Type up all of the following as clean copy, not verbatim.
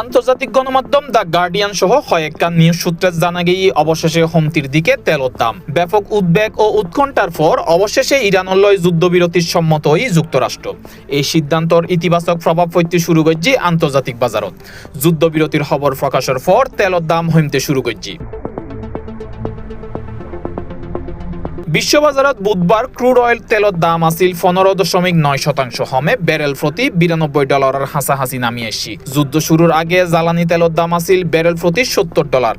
আন্তর্জাতিক গণমাধ্যম the guardian সহ কয়েকটা নিউজ সূত্রে জানা গিয়ে অবশেষে হুমতির দিকে তেলের দাম। ব্যাপক উদ্বেগ ও উৎকণ্ঠার পর অবশেষে ইরানের যুদ্ধবিরতির সম্মত যুক্তরাষ্ট্র। এই সিদ্ধান্তর ইতিবাচক প্রভাব পড়তে শুরু করছে আন্তর্জাতিক বাজারত। যুদ্ধবিরতির খবর প্রকাশের পর তেলের দাম কমতে শুরু করছে। বিশ্ববাজারত বুধবার ক্রুড অয়েল তেলের দাম আছিল 15.9% কমে ব্যারেল প্রতি $92 হাসাহাসি নামি আসছে। যুদ্ধ শুরুর আগে জ্বালানি তেলের দাম আছিল ব্যারেল প্রতি $70,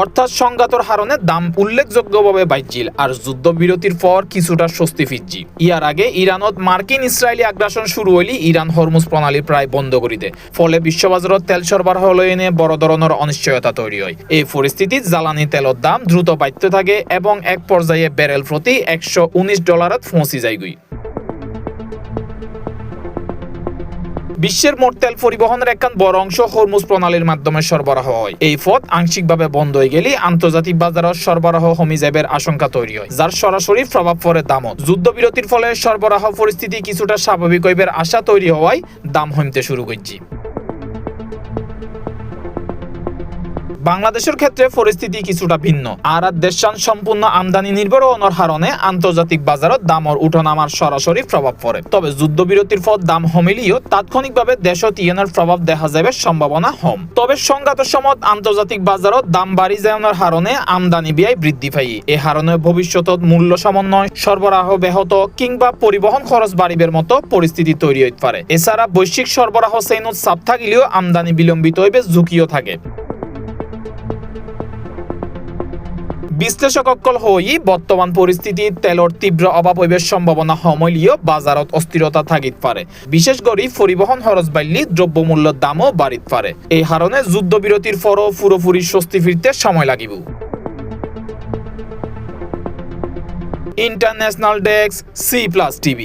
অর্থাৎ সংঘাতর হারণে দাম উল্লেখযোগ্যভাবে বাড়ছিল আর যুদ্ধবিরতির পর কিছুটা স্বস্তি ফিরছি। ইয়ার আগে ইরানত মার্কিন ইসরায়েলি আগ্রাসন শুরু হইলে ইরান হরমুজ প্রণালী প্রায় বন্ধ করে দেয়। ফলে বিশ্ববাজারত তেল সরবরাহ লইনে বড় ধরনের অনিশ্চয়তা তৈরি হয়। এই পরিস্থিতিত জ্বালানি তেলের দাম দ্রুত বাড়তে থাকে এবং এক পর্যায়ে ব্যারেল প্রতি $119 পৌঁছে যায়। বিশ্বের মোট তেল পরিবহনের একখান বড় অংশ হরমুজ প্রণালীর মাধ্যমে সরবরাহ হয়। এই পথ আংশিকভাবে বন্ধ হয়ে গেলে আন্তর্জাতিক বাজারের সরবরাহ কমে যাবার আশঙ্কা তৈরি হয়, যার সরাসরি প্রভাব পড়ে দামত। যুদ্ধবিরতির ফলে সরবরাহ পরিস্থিতি কিছুটা স্বাভাবিক হইবার আশা তৈরি হওয়ায় দাম কমতে শুরু করছে। বাংলাদেশের ক্ষেত্রে পরিস্থিতি কিছুটা ভিন্ন। আর দেশান সম্পূর্ণ আমদানি নির্ভর হওয়ার কারণে আন্তর্জাতিক বাজারত দামর উঠানামার সরাসরি প্রভাব পড়ে। তবে যুদ্ধবিরতির পর দাম কমিলেও তাৎক্ষণিকভাবে দেশত ইয়েনের প্রভাব দেখা যাবে সম্ভাবনা কম। তবে সংঘাতের সময় আন্তর্জাতিক বাজারত দাম বাড়ি যাওয়ার কারণে আমদানি ব্যয় বৃদ্ধি পায়। এ কারণে ভবিষ্যতত মূল্য সমন্বয়, সরবরাহ ব্যাহত কিংবা পরিবহন খরচ বাড়িবার মতো পরিস্থিতি তৈরি হতে পারে। এছাড়া বৈশ্বিক সরবরাহ চেইনত চাপ থাকলেও আমদানি বিলম্বিত হইবে ঝুঁকিও থাকে। বিশ্লেষকসকল হই বর্তমান পরিস্থিতি তেলের তীব্র অভাব হইবার সম্ভাবনা কমলেও বাজারত অস্থিরতা থাকিতে পারে। বিশেষ করে পরিবহন খরচ বাড়লে দ্রব্যমূল্যের দামও বাড়িতে পারে। এই কারণে যুদ্ধবিরতির পরও পুরোপুরি স্বস্তি ফিরতে সময় লাগিব। International desk, C+ TV।